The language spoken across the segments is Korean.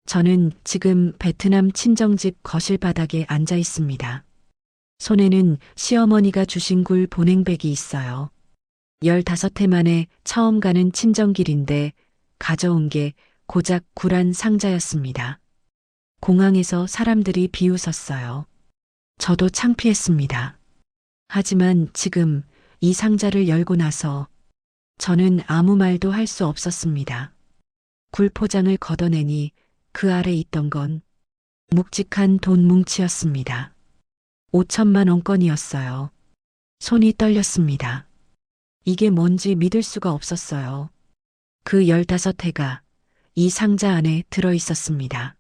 저는 지금 베트남 친정집 거실 바닥에 앉아 있습니다. 손에는 시어머니가 주신 굴 보냉백이 있어요. 15해 만에 처음 가는 친정길인데 가져온 게 고작 굴 한 상자였습니다. 공항에서 사람들이 비웃었어요. 저도 창피했습니다. 하지만 지금 이 상자를 열고 나서 저는 아무 말도 할 수 없었습니다. 굴 포장을 걷어내니 그 아래 있던 건 묵직한 돈 뭉치였습니다. 5천만 원권이었어요. 손이 떨렸습니다. 이게 뭔지 믿을 수가 없었어요. 그 15해가 이 상자 안에 들어 있었습니다.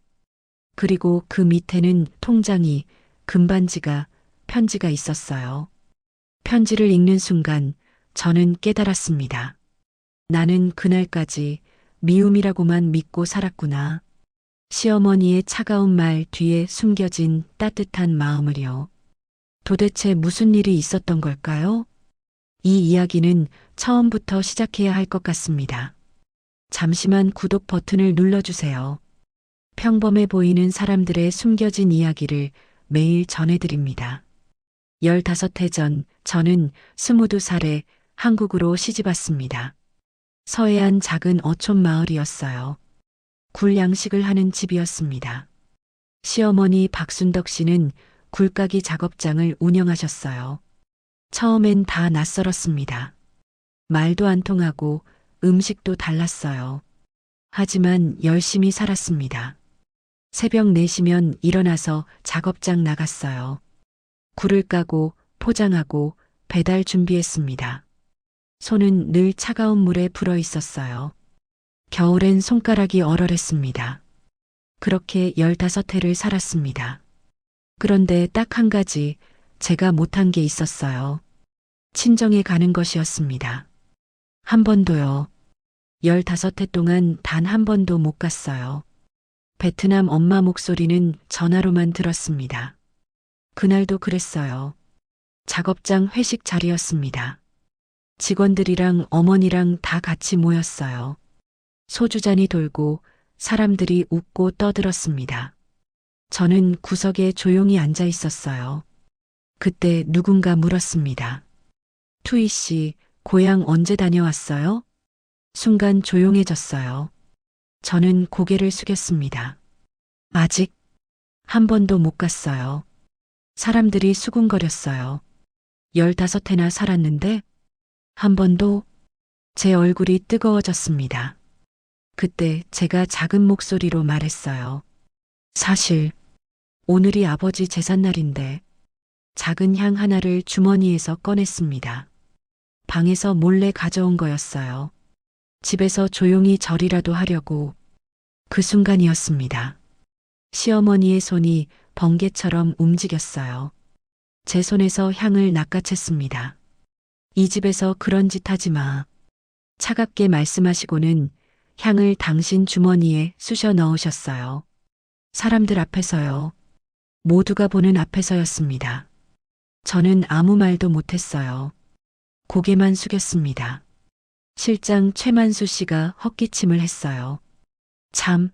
그리고 그 밑에는 통장이, 금반지가, 편지가 있었어요. 편지를 읽는 순간 저는 깨달았습니다. 나는 그날까지 미움이라고만 믿고 살았구나. 시어머니의 차가운 말 뒤에 숨겨진 따뜻한 마음을요. 도대체 무슨 일이 있었던 걸까요? 이 이야기는 처음부터 시작해야 할 것 같습니다. 잠시만 구독 버튼을 눌러주세요. 평범해 보이는 사람들의 숨겨진 이야기를 매일 전해드립니다. 15해 전 저는 22살에 한국으로 시집 왔습니다. 서해안 작은 어촌 마을이었어요. 굴 양식을 하는 집이었습니다. 시어머니 박순덕 씨는 굴까기 작업장을 운영하셨어요. 처음엔 다 낯설었습니다. 말도 안 통하고 음식도 달랐어요. 하지만 열심히 살았습니다. 새벽 4시면 일어나서 작업장 나갔어요. 굴을 까고 포장하고 배달 준비했습니다. 손은 늘 차가운 물에 불어 있었어요. 겨울엔 손가락이 얼얼했습니다. 그렇게 15해를 살았습니다. 그런데 딱 한 가지 제가 못한 게 있었어요. 친정에 가는 것이었습니다. 한 번도요. 15해 동안 단 한 번도 못 갔어요. 베트남 엄마 목소리는 전화로만 들었습니다. 그날도 그랬어요. 작업장 회식 자리였습니다. 직원들이랑 어머니랑 다 같이 모였어요. 소주잔이 돌고 사람들이 웃고 떠들었습니다. 저는 구석에 조용히 앉아 있었어요. 그때 누군가 물었습니다. 투이 씨, 고향 언제 다녀왔어요? 순간 조용해졌어요. 저는 고개를 숙였습니다. 아직 한 번도 못 갔어요. 사람들이 수군거렸어요. 15해나 살았는데 한 번도. 제 얼굴이 뜨거워졌습니다. 그때 제가 작은 목소리로 말했어요. 사실 오늘이 아버지 제삿날인데. 작은 향 하나를 주머니에서 꺼냈습니다. 방에서 몰래 가져온 거였어요. 집에서 조용히 절이라도 하려고. 그 순간이었습니다. 시어머니의 손이 번개처럼 움직였어요. 제 손에서 향을 낚아챘습니다. 이 집에서 그런 짓 하지 마. 차갑게 말씀하시고는 향을 당신 주머니에 쑤셔 넣으셨어요. 사람들 앞에서요. 모두가 보는 앞에서였습니다. 저는 아무 말도 못했어요. 고개만 숙였습니다. 실장 최만수 씨가 헛기침을 했어요. 참,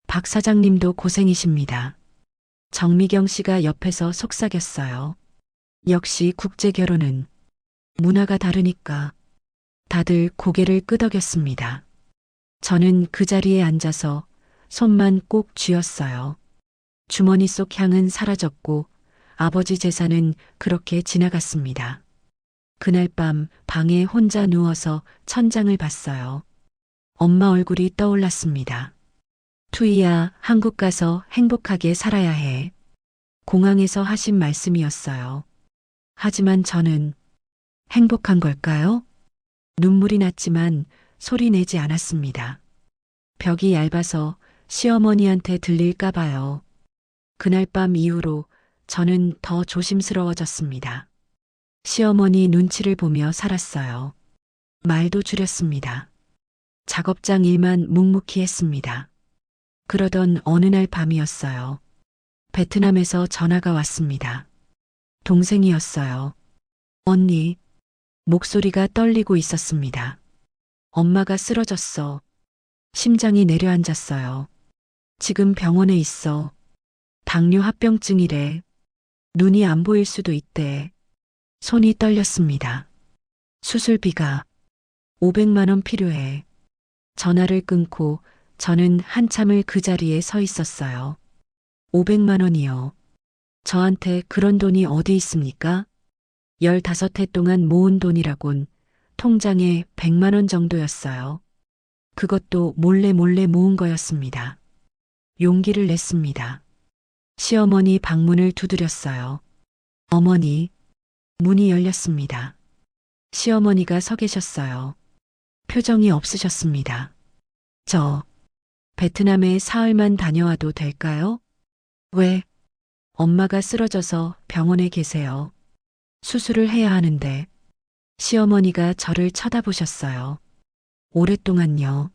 박 사장님도 고생이십니다. 정미경 씨가 옆에서 속삭였어요. 역시 국제 결혼은 문화가 다르니까. 다들 고개를 끄덕였습니다. 저는 그 자리에 앉아서 손만 꼭 쥐었어요. 주머니 속 향은 사라졌고 아버지 제사는 그렇게 지나갔습니다. 그날 밤 방에 혼자 누워서 천장을 봤어요. 엄마 얼굴이 떠올랐습니다. 투이야, 한국 가서 행복하게 살아야 해. 공항에서 하신 말씀이었어요. 하지만 저는 행복한 걸까요? 눈물이 났지만 소리 내지 않았습니다. 벽이 얇아서 시어머니한테 들릴까 봐요. 그날 밤 이후로 저는 더 조심스러워졌습니다. 시어머니 눈치를 보며 살았어요. 말도 줄였습니다. 작업장 일만 묵묵히 했습니다. 그러던 어느 날 밤이었어요. 베트남에서 전화가 왔습니다. 동생이었어요. 언니, 목소리가 떨리고 있었습니다. 엄마가 쓰러졌어. 심장이 내려앉았어요. 지금 병원에 있어. 당뇨 합병증이래. 눈이 안 보일 수도 있대. 손이 떨렸습니다. 수술비가 500만 원 필요해. 전화를 끊고 저는 한참을 그 자리에 서 있었어요. 500만 원이요. 저한테 그런 돈이 어디 있습니까? 15해 동안 모은 돈이라곤 통장에 100만 원 정도였어요. 그것도 몰래 몰래 모은 거였습니다. 용기를 냈습니다. 시어머니 방문을 두드렸어요. 어머니, 문이 열렸습니다. 시어머니가 서 계셨어요. 표정이 없으셨습니다. 저, 베트남에 사흘만 다녀와도 될까요? 왜? 엄마가 쓰러져서 병원에 계세요. 수술을 해야 하는데. 시어머니가 저를 쳐다보셨어요. 오랫동안요.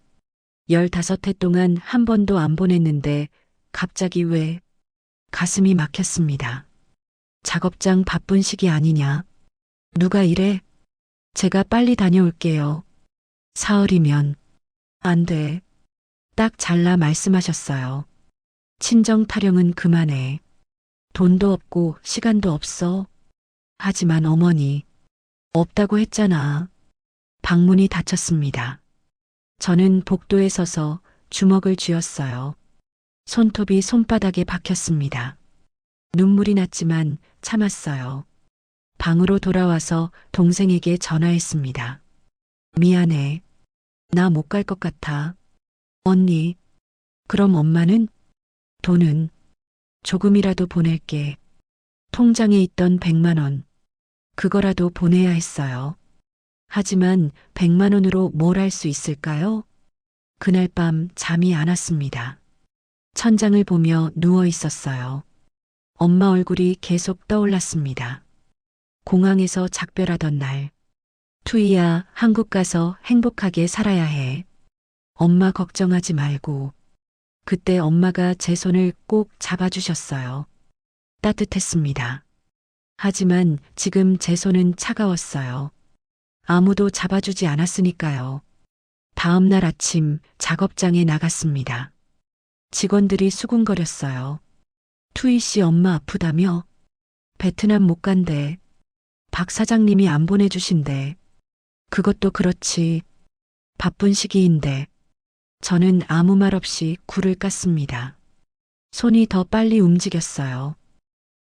15해 동안 한 번도 안 보냈는데 갑자기 왜? 가슴이 막혔습니다. 작업장 바쁜 시기 아니냐? 누가 이래? 제가 빨리 다녀올게요. 사흘이면 안 돼. 딱 잘라 말씀하셨어요. 친정 타령은 그만해. 돈도 없고 시간도 없어. 하지만 어머니, 없다고 했잖아. 방문이 닫혔습니다. 저는 복도에 서서 주먹을 쥐었어요. 손톱이 손바닥에 박혔습니다. 눈물이 났지만 참았어요. 방으로 돌아와서 동생에게 전화했습니다. 미안해. 나 못 갈 것 같아. 언니, 그럼 엄마는? 돈은? 조금이라도 보낼게. 통장에 있던 100만 원. 그거라도 보내야 했어요. 하지만 100만 원으로 뭘 할 수 있을까요? 그날 밤 잠이 안 왔습니다. 천장을 보며 누워 있었어요. 엄마 얼굴이 계속 떠올랐습니다. 공항에서 작별하던 날. 투이야, 한국 가서 행복하게 살아야 해. 엄마 걱정하지 말고. 그때 엄마가 제 손을 꼭 잡아주셨어요. 따뜻했습니다. 하지만 지금 제 손은 차가웠어요. 아무도 잡아주지 않았으니까요. 다음 날 아침 작업장에 나갔습니다. 직원들이 수군거렸어요. 투이 씨 엄마 아프다며? 베트남 못 간대. 박 사장님이 안 보내주신대. 그것도 그렇지. 바쁜 시기인데. 저는 아무 말 없이 굴을 깠습니다. 손이 더 빨리 움직였어요.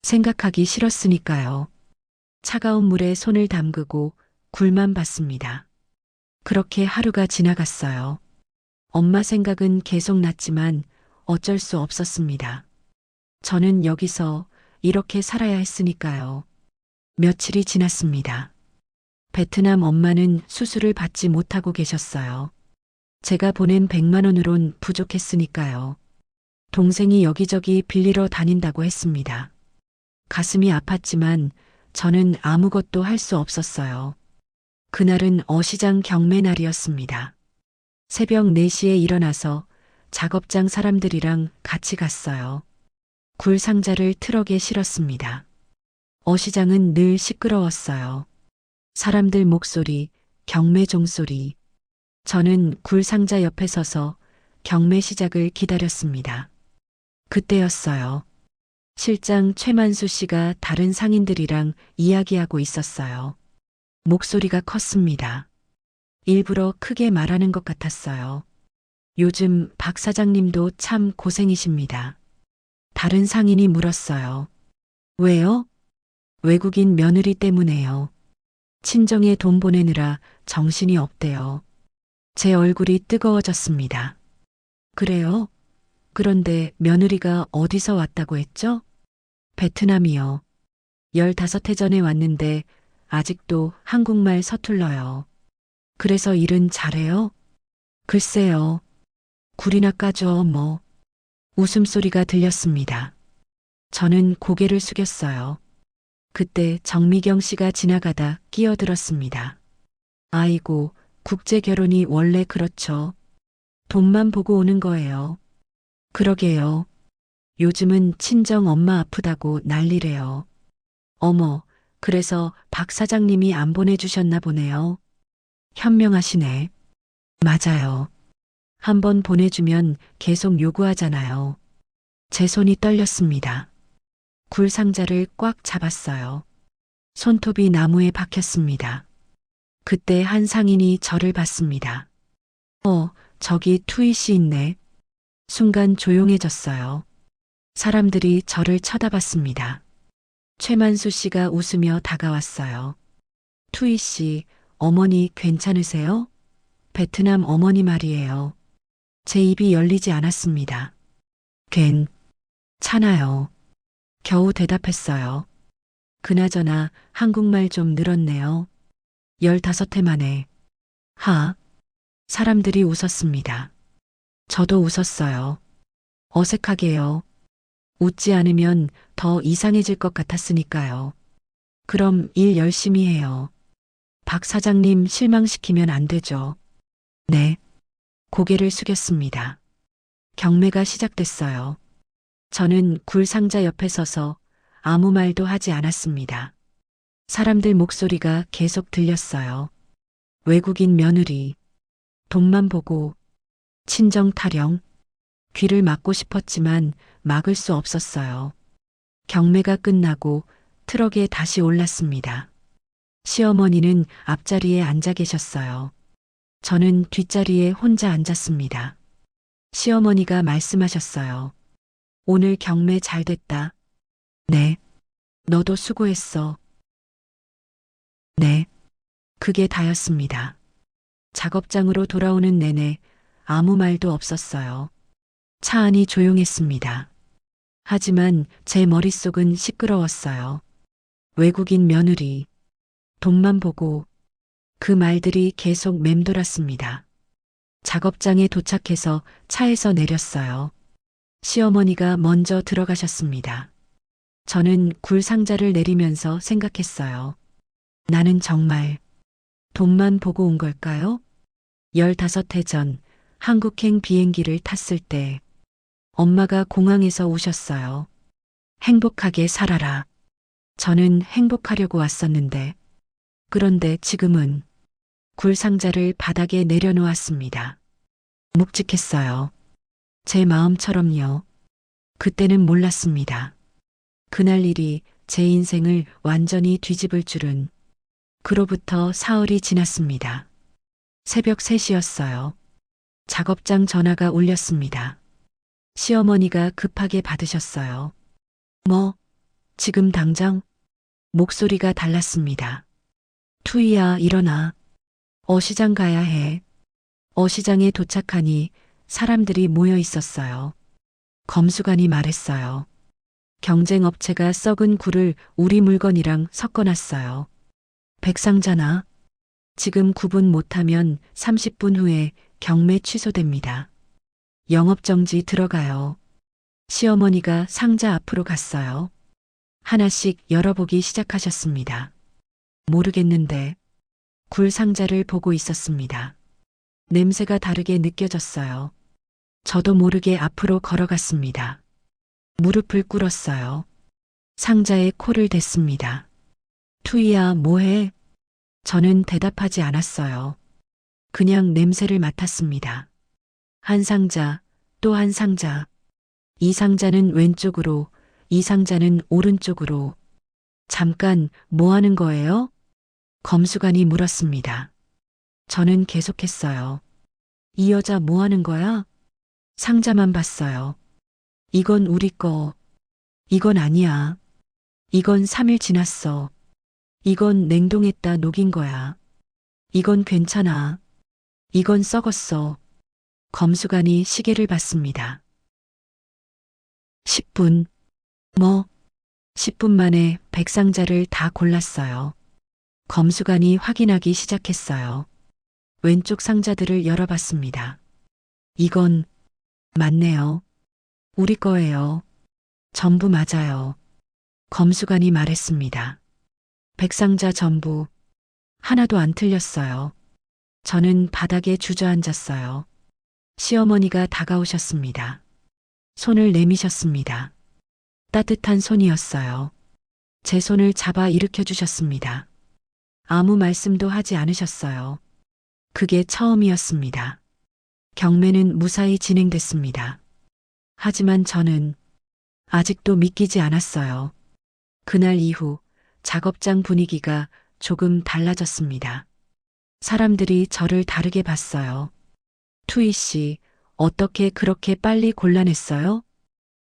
생각하기 싫었으니까요. 차가운 물에 손을 담그고 굴만 봤습니다. 그렇게 하루가 지나갔어요. 엄마 생각은 계속 났지만 어쩔 수 없었습니다. 저는 여기서 이렇게 살아야 했으니까요. 며칠이 지났습니다. 베트남 엄마는 수술을 받지 못하고 계셨어요. 제가 보낸 100만 원으론 부족했으니까요. 동생이 여기저기 빌리러 다닌다고 했습니다. 가슴이 아팠지만 저는 아무것도 할 수 없었어요. 그날은 어시장 경매 날이었습니다. 새벽 4시에 일어나서 작업장 사람들이랑 같이 갔어요. 굴 상자를 트럭에 실었습니다. 어시장은 늘 시끄러웠어요. 사람들 목소리, 경매 종소리. 저는 굴 상자 옆에 서서 경매 시작을 기다렸습니다. 그때였어요. 실장 최만수 씨가 다른 상인들이랑 이야기하고 있었어요. 목소리가 컸습니다. 일부러 크게 말하는 것 같았어요. 요즘 박 사장님도 참 고생이십니다. 다른 상인이 물었어요. 왜요? 외국인 며느리 때문에요. 친정에 돈 보내느라 정신이 없대요. 제 얼굴이 뜨거워졌습니다. 그래요? 그런데 며느리가 어디서 왔다고 했죠? 베트남이요. 15해 전에 왔는데 아직도 한국말 서툴러요. 그래서 일은 잘해요? 글쎄요. 굴이나 까줘 뭐. 웃음소리가 들렸습니다. 저는 고개를 숙였어요. 그때 정미경 씨가 지나가다 끼어들었습니다. 아이고, 국제 결혼이 원래 그렇죠. 돈만 보고 오는 거예요. 그러게요. 요즘은 친정 엄마 아프다고 난리래요. 어머, 그래서 박 사장님이 안 보내주셨나 보네요. 현명하시네. 맞아요. 한번 보내주면 계속 요구하잖아요. 제 손이 떨렸습니다. 굴 상자를 꽉 잡았어요. 손톱이 나무에 박혔습니다. 그때 한 상인이 저를 봤습니다. 저기 투이 씨 있네. 순간 조용해졌어요. 사람들이 저를 쳐다봤습니다. 최만수 씨가 웃으며 다가왔어요. 투이 씨, 어머니 괜찮으세요? 베트남 어머니 말이에요. 제 입이 열리지 않았습니다. 괜찮아요. 겨우 대답했어요. 그나저나 한국말 좀 늘었네요. 15해 만에. 사람들이 웃었습니다. 저도 웃었어요. 어색하게요. 웃지 않으면 더 이상해질 것 같았으니까요. 그럼 일 열심히 해요. 박 사장님 실망시키면 안 되죠. 네. 고개를 숙였습니다. 경매가 시작됐어요. 저는 굴 상자 옆에 서서 아무 말도 하지 않았습니다. 사람들 목소리가 계속 들렸어요. 외국인 며느리, 돈만 보고, 친정 타령, 귀를 막고 싶었지만 막을 수 없었어요. 경매가 끝나고 트럭에 다시 올랐습니다. 시어머니는 앞자리에 앉아 계셨어요. 저는 뒷자리에 혼자 앉았습니다. 시어머니가 말씀하셨어요. 오늘 경매 잘 됐다. 네. 너도 수고했어. 네. 그게 다였습니다. 작업장으로 돌아오는 내내 아무 말도 없었어요. 차 안이 조용했습니다. 하지만 제 머릿속은 시끄러웠어요. 외국인 며느리, 돈만 보고 그 말들이 계속 맴돌았습니다. 작업장에 도착해서 차에서 내렸어요. 시어머니가 먼저 들어가셨습니다. 저는 굴 상자를 내리면서 생각했어요. 나는 정말 돈만 보고 온 걸까요? 15해 전 한국행 비행기를 탔을 때 엄마가 공항에서 오셨어요. 행복하게 살아라. 저는 행복하려고 왔었는데, 그런데 지금은 굴 상자를 바닥에 내려놓았습니다. 묵직했어요. 제 마음처럼요. 그때는 몰랐습니다. 그날 일이 제 인생을 완전히 뒤집을 줄은. 그로부터 사흘이 지났습니다. 새벽 3시였어요. 작업장 전화가 울렸습니다. 시어머니가 급하게 받으셨어요. 지금 당장? 목소리가 달랐습니다. 투이야, 일어나. 어시장 가야 해. 어시장에 도착하니 사람들이 모여 있었어요. 검수관이 말했어요. 경쟁업체가 썩은 굴을 우리 물건이랑 섞어놨어요. 백상자나 지금 구분 못하면 30분 후에 경매 취소됩니다. 영업정지 들어가요. 시어머니가 상자 앞으로 갔어요. 하나씩 열어보기 시작하셨습니다. 모르겠는데 굴 상자를 보고 있었습니다. 냄새가 다르게 느껴졌어요. 저도 모르게 앞으로 걸어갔습니다. 무릎을 꿇었어요. 상자에 코를 댔습니다. 투이야, 뭐해? 저는 대답하지 않았어요. 그냥 냄새를 맡았습니다. 한 상자, 또 한 상자. 이 상자는 왼쪽으로, 이 상자는 오른쪽으로. 잠깐, 뭐 하는 거예요? 검수관이 물었습니다. 저는 계속했어요. 이 여자 뭐 하는 거야? 상자만 봤어요. 이건 우리 거. 이건 아니야. 이건 3일 지났어. 이건 냉동했다 녹인 거야. 이건 괜찮아. 이건 썩었어. 검수관이 시계를 봤습니다. 10분. 10분 만에 100상자를 다 골랐어요. 검수관이 확인하기 시작했어요. 왼쪽 상자들을 열어봤습니다. 이건 맞네요. 우리 거예요. 전부 맞아요. 검수관이 말했습니다. 100상자 전부 하나도 안 틀렸어요. 저는 바닥에 주저앉았어요. 시어머니가 다가오셨습니다. 손을 내미셨습니다. 따뜻한 손이었어요. 제 손을 잡아 일으켜 주셨습니다. 아무 말씀도 하지 않으셨어요. 그게 처음이었습니다. 경매는 무사히 진행됐습니다. 하지만 저는 아직도 믿기지 않았어요. 그날 이후 작업장 분위기가 조금 달라졌습니다. 사람들이 저를 다르게 봤어요. 투이 씨, 어떻게 그렇게 빨리 곤란했어요?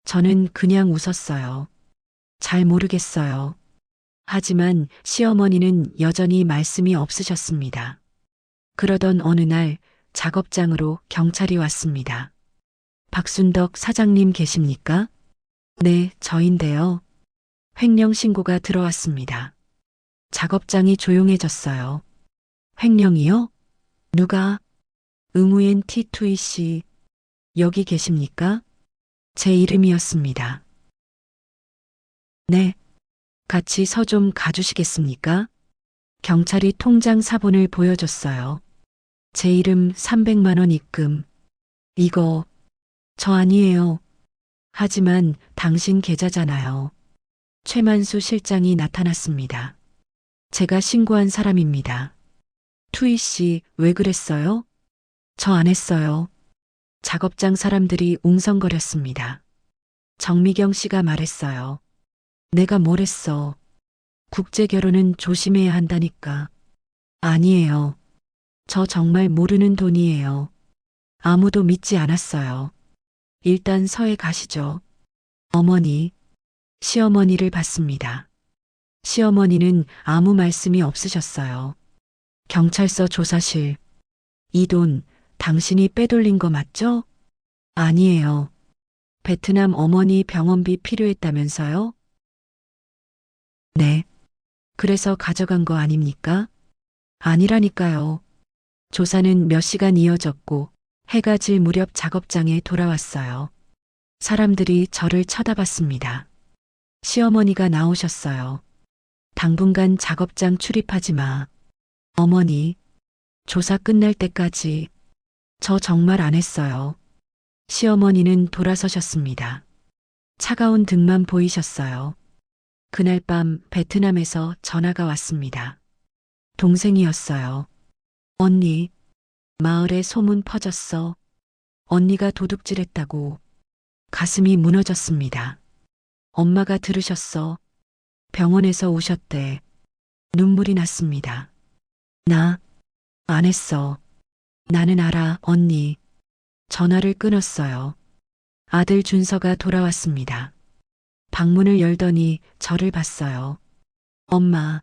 저는 그냥 웃었어요. 잘 모르겠어요. 하지만 시어머니는 여전히 말씀이 없으셨습니다. 그러던 어느 날 작업장으로 경찰이 왔습니다. 박순덕 사장님 계십니까? 네, 저인데요. 횡령 신고가 들어왔습니다. 작업장이 조용해졌어요. 횡령이요? 누가? 응우엔 T2E 씨, 여기 계십니까? 제 이름이었습니다. 네. 같이 서 좀 가주시겠습니까? 경찰이 통장 사본을 보여줬어요. 제 이름 300만 원 입금. 이거 저 아니에요. 하지만 당신 계좌잖아요. 최만수 실장이 나타났습니다. 제가 신고한 사람입니다. 투이 씨, 왜 그랬어요? 저 안 했어요. 작업장 사람들이 웅성거렸습니다. 정미경 씨가 말했어요. 내가 뭘 했어. 국제 결혼은 조심해야 한다니까. 아니에요. 저 정말 모르는 돈이에요. 아무도 믿지 않았어요. 일단 서에 가시죠. 어머니, 시어머니를 봤습니다. 시어머니는 아무 말씀이 없으셨어요. 경찰서 조사실. 이 돈 당신이 빼돌린 거 맞죠? 아니에요. 베트남 어머니 병원비 필요했다면서요? 네. 그래서 가져간 거 아닙니까? 아니라니까요. 조사는 몇 시간 이어졌고 해가 질 무렵 작업장에 돌아왔어요. 사람들이 저를 쳐다봤습니다. 시어머니가 나오셨어요. 당분간 작업장 출입하지 마. 어머니, 조사 끝날 때까지 저 정말 안 했어요. 시어머니는 돌아서셨습니다. 차가운 등만 보이셨어요. 그날 밤 베트남에서 전화가 왔습니다. 동생이었어요. 언니, 마을에 소문 퍼졌어. 언니가 도둑질했다고. 가슴이 무너졌습니다. 엄마가 들으셨어. 병원에서 오셨대. 눈물이 났습니다. 나 안 했어. 나는 알아, 언니. 전화를 끊었어요. 아들 준서가 돌아왔습니다. 방문을 열더니 저를 봤어요. 엄마,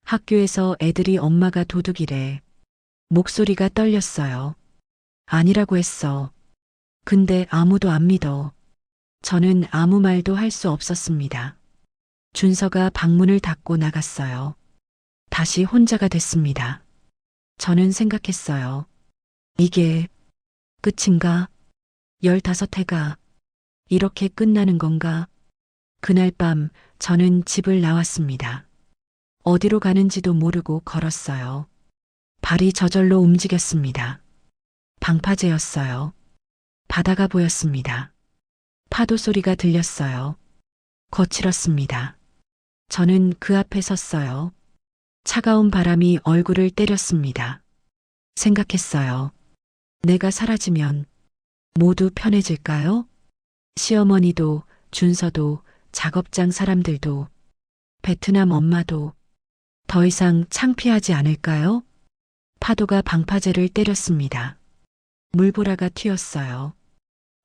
학교에서 애들이 엄마가 도둑이래. 목소리가 떨렸어요. 아니라고 했어. 근데 아무도 안 믿어. 저는 아무 말도 할 수 없었습니다. 준서가 방문을 닫고 나갔어요. 다시 혼자가 됐습니다. 저는 생각했어요. 이게 끝인가? 15해가 이렇게 끝나는 건가? 그날 밤 저는 집을 나왔습니다. 어디로 가는지도 모르고 걸었어요. 발이 저절로 움직였습니다. 방파제였어요. 바다가 보였습니다. 파도 소리가 들렸어요. 거칠었습니다. 저는 그 앞에 섰어요. 차가운 바람이 얼굴을 때렸습니다. 생각했어요. 내가 사라지면 모두 편해질까요? 시어머니도, 준서도, 작업장 사람들도, 베트남 엄마도 더 이상 창피하지 않을까요? 파도가 방파제를 때렸습니다. 물보라가 튀었어요.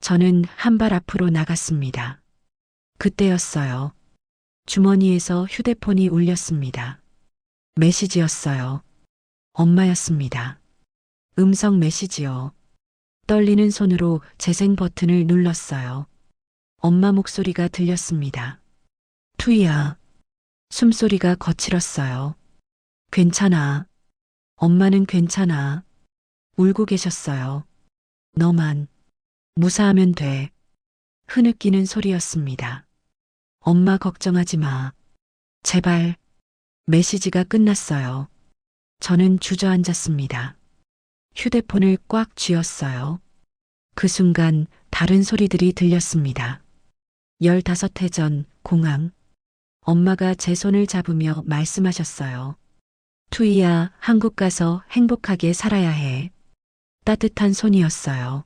저는 한 발 앞으로 나갔습니다. 그때였어요. 주머니에서 휴대폰이 울렸습니다. 메시지였어요. 엄마였습니다. 음성 메시지요. 떨리는 손으로 재생 버튼을 눌렀어요. 엄마 목소리가 들렸습니다. 투이야. 숨소리가 거칠었어요. 괜찮아. 엄마는 괜찮아. 울고 계셨어요. 너만 무사하면 돼. 흐느끼는 소리였습니다. 엄마 걱정하지 마. 제발. 메시지가 끝났어요. 저는 주저앉았습니다. 휴대폰을 꽉 쥐었어요. 그 순간 다른 소리들이 들렸습니다. 15해 전 공항. 엄마가 제 손을 잡으며 말씀하셨어요. 투이야, 한국 가서 행복하게 살아야 해. 따뜻한 손이었어요.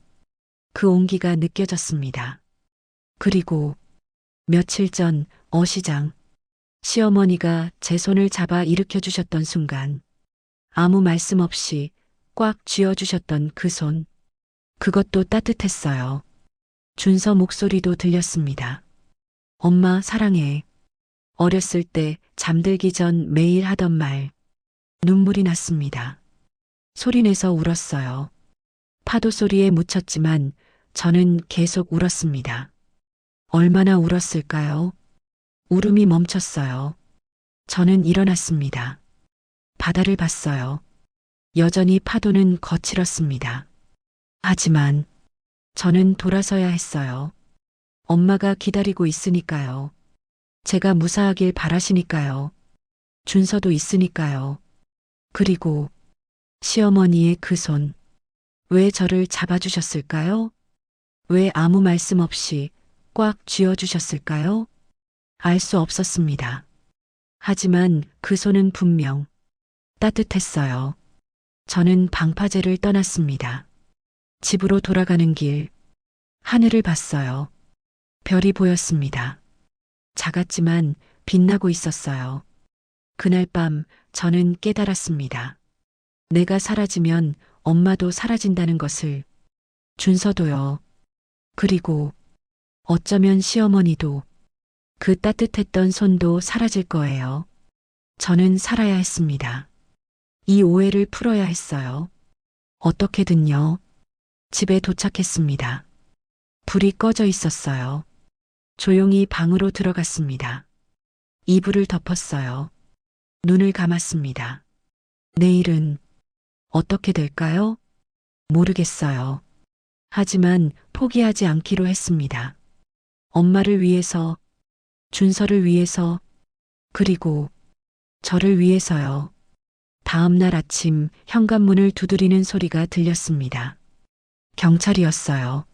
그 온기가 느껴졌습니다. 그리고 며칠 전 어시장 시어머니가 제 손을 잡아 일으켜 주셨던 순간 아무 말씀 없이 꽉 쥐어 주셨던 그 손. 그것도 따뜻했어요. 준서 목소리도 들렸습니다. 엄마 사랑해. 어렸을 때 잠들기 전 매일 하던 말. 눈물이 났습니다. 소리내서 울었어요. 파도 소리에 묻혔지만 저는 계속 울었습니다. 얼마나 울었을까요? 울음이 멈췄어요. 저는 일어났습니다. 바다를 봤어요. 여전히 파도는 거칠었습니다. 하지만 저는 돌아서야 했어요. 엄마가 기다리고 있으니까요. 제가 무사하길 바라시니까요. 준서도 있으니까요. 그리고 시어머니의 그 손. 왜 저를 잡아주셨을까요? 왜 아무 말씀 없이 꽉 쥐어주셨을까요? 알 수 없었습니다. 하지만 그 손은 분명 따뜻했어요. 저는 방파제를 떠났습니다. 집으로 돌아가는 길, 하늘을 봤어요. 별이 보였습니다. 작았지만 빛나고 있었어요. 그날 밤 저는 깨달았습니다. 내가 사라지면 엄마도 사라진다는 것을. 준서도요. 그리고 어쩌면 시어머니도. 그 따뜻했던 손도 사라질 거예요. 저는 살아야 했습니다. 이 오해를 풀어야 했어요. 어떻게든요. 집에 도착했습니다. 불이 꺼져 있었어요. 조용히 방으로 들어갔습니다. 이불을 덮었어요. 눈을 감았습니다. 내일은 어떻게 될까요? 모르겠어요. 하지만 포기하지 않기로 했습니다. 엄마를 위해서, 준서를 위해서, 그리고 저를 위해서요. 다음 날 아침 현관문을 두드리는 소리가 들렸습니다. 경찰이었어요.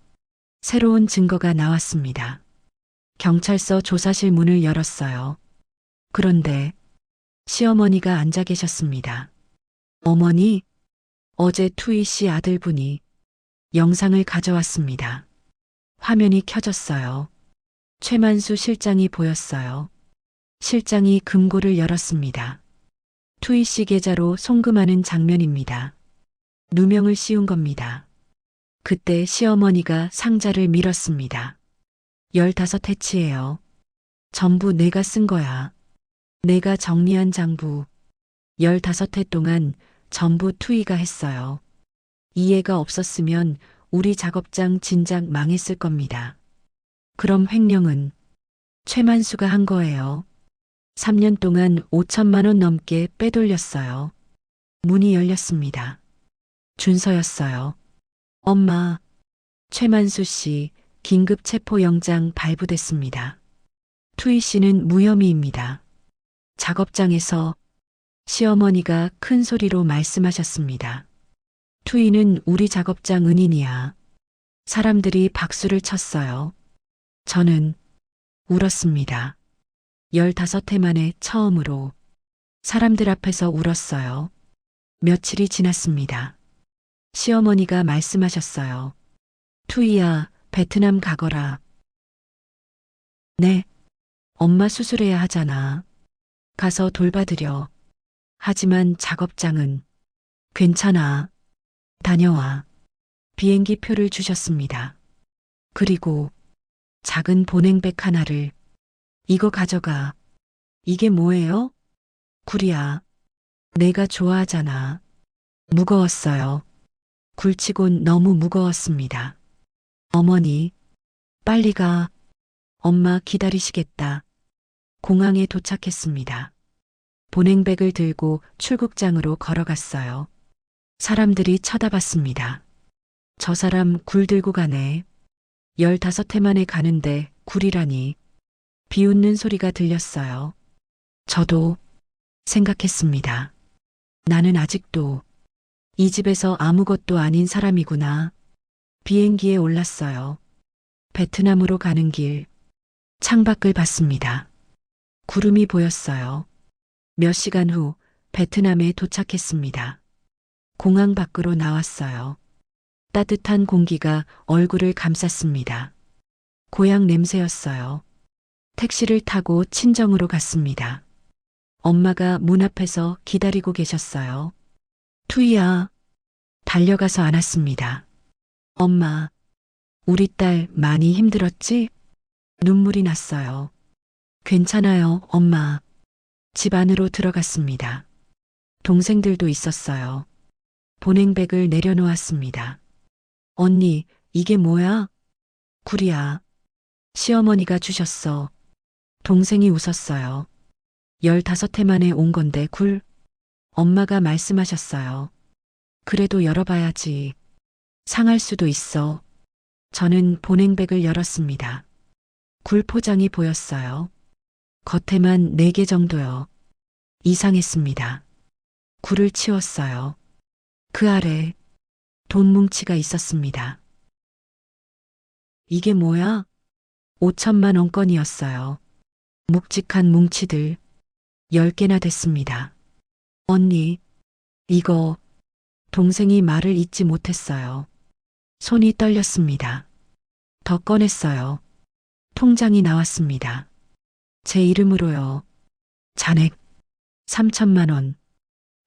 새로운 증거가 나왔습니다. 경찰서 조사실 문을 열었어요. 그런데 시어머니가 앉아 계셨습니다. 어머니, 어제 투이 씨 아들분이 영상을 가져왔습니다. 화면이 켜졌어요. 최만수 실장이 보였어요. 실장이 금고를 열었습니다. 투이 씨 계좌로 송금하는 장면입니다. 누명을 씌운 겁니다. 그때 시어머니가 상자를 밀었습니다. 15회치예요. 전부 내가 쓴 거야. 내가 정리한 장부. 15회 동안 전부 투이가 했어요. 이해가 없었으면 우리 작업장 진작 망했을 겁니다. 그럼 횡령은 최만수가 한 거예요. 3년 동안 5천만 원 넘게 빼돌렸어요. 문이 열렸습니다. 준서였어요. 엄마, 최만수 씨 긴급 체포영장 발부됐습니다. 투이 씨는 무혐의입니다. 작업장에서 시어머니가 큰 소리로 말씀하셨습니다. 투이는 우리 작업장 은인이야. 사람들이 박수를 쳤어요. 저는 울었습니다. 15회 만에 처음으로 사람들 앞에서 울었어요. 며칠이 지났습니다. 시어머니가 말씀하셨어요. 투이야, 베트남 가거라. 네, 엄마 수술해야 하잖아. 가서 돌봐드려. 하지만 작업장은 괜찮아. 다녀와. 비행기 표를 주셨습니다. 그리고 작은 보냉백 하나를. 이거 가져가. 이게 뭐예요? 굴이야. 내가 좋아하잖아. 무거웠어요. 굴치곤 너무 무거웠습니다. 어머니, 빨리 가. 엄마 기다리시겠다. 공항에 도착했습니다. 보냉백을 들고 출국장으로 걸어갔어요. 사람들이 쳐다봤습니다. 저 사람 굴 들고 가네. 15회 만에 가는데 굴이라니. 비웃는 소리가 들렸어요. 저도 생각했습니다. 나는 아직도 이 집에서 아무것도 아닌 사람이구나. 비행기에 올랐어요. 베트남으로 가는 길. 창밖을 봤습니다. 구름이 보였어요. 몇 시간 후 베트남에 도착했습니다. 공항 밖으로 나왔어요. 따뜻한 공기가 얼굴을 감쌌습니다. 고향 냄새였어요. 택시를 타고 친정으로 갔습니다. 엄마가 문 앞에서 기다리고 계셨어요. 투이야, 달려가서 안았습니다. 엄마, 우리 딸 많이 힘들었지? 눈물이 났어요. 괜찮아요, 엄마. 집 안으로 들어갔습니다. 동생들도 있었어요. 보냉백을 내려놓았습니다. 언니, 이게 뭐야? 굴이야. 시어머니가 주셨어. 동생이 웃었어요. 15해 만에 온 건데 굴? 엄마가 말씀하셨어요. 그래도 열어봐야지. 상할 수도 있어. 저는 보냉백을 열었습니다. 굴 포장이 보였어요. 겉에만 4개 정도요. 이상했습니다. 굴을 치웠어요. 그 아래 돈 뭉치가 있었습니다. 이게 뭐야? 5천만 원권이었어요. 묵직한 뭉치들 10개나 됐습니다. 언니, 이거 동생이 말을 잇지 못했어요. 손이 떨렸습니다. 더 꺼냈어요. 통장이 나왔습니다. 제 이름으로요. 잔액 3천만 원.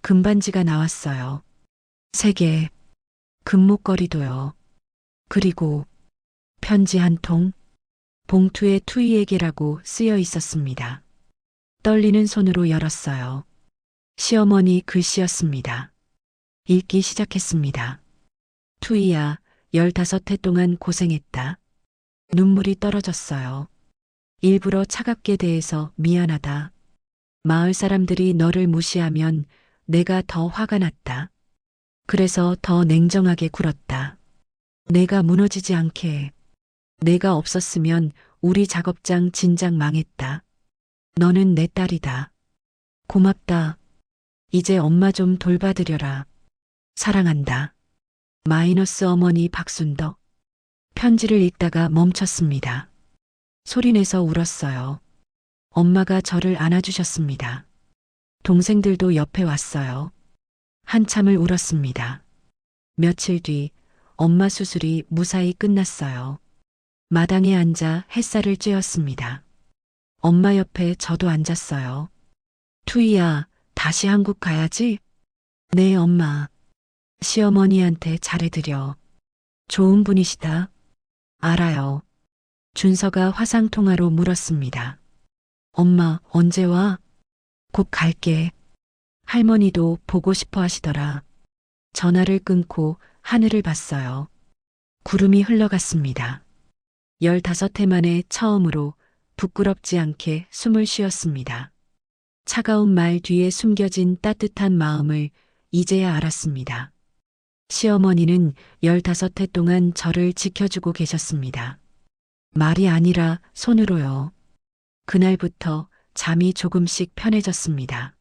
금반지가 나왔어요. 3개. 금목걸이도요. 그리고 편지 한 통. 봉투에 투이에게라고 쓰여 있었습니다. 떨리는 손으로 열었어요. 시어머니 글씨였습니다. 읽기 시작했습니다. 투이야, 15해 동안 고생했다. 눈물이 떨어졌어요. 일부러 차갑게 대해서 미안하다. 마을 사람들이 너를 무시하면 내가 더 화가 났다. 그래서 더 냉정하게 굴었다. 내가 무너지지 않게. 내가 없었으면 우리 작업장 진작 망했다. 너는 내 딸이다. 고맙다. 이제 엄마 좀 돌봐드려라. 사랑한다. 마이너스 어머니 박순덕. 편지를 읽다가 멈췄습니다. 소리내서 울었어요. 엄마가 저를 안아주셨습니다. 동생들도 옆에 왔어요. 한참을 울었습니다. 며칠 뒤 엄마 수술이 무사히 끝났어요. 마당에 앉아 햇살을 쬐었습니다. 엄마 옆에 저도 앉았어요. 투이야, 다시 한국 가야지? 네, 엄마. 시어머니한테 잘해드려. 좋은 분이시다. 알아요. 준서가 화상통화로 물었습니다. 엄마, 언제 와? 곧 갈게. 할머니도 보고 싶어 하시더라. 전화를 끊고 하늘을 봤어요. 구름이 흘러갔습니다. 15해 만에 처음으로 부끄럽지 않게 숨을 쉬었습니다. 차가운 말 뒤에 숨겨진 따뜻한 마음을 이제야 알았습니다. 시어머니는 15해 동안 저를 지켜주고 계셨습니다. 말이 아니라 손으로요. 그날부터 잠이 조금씩 편해졌습니다.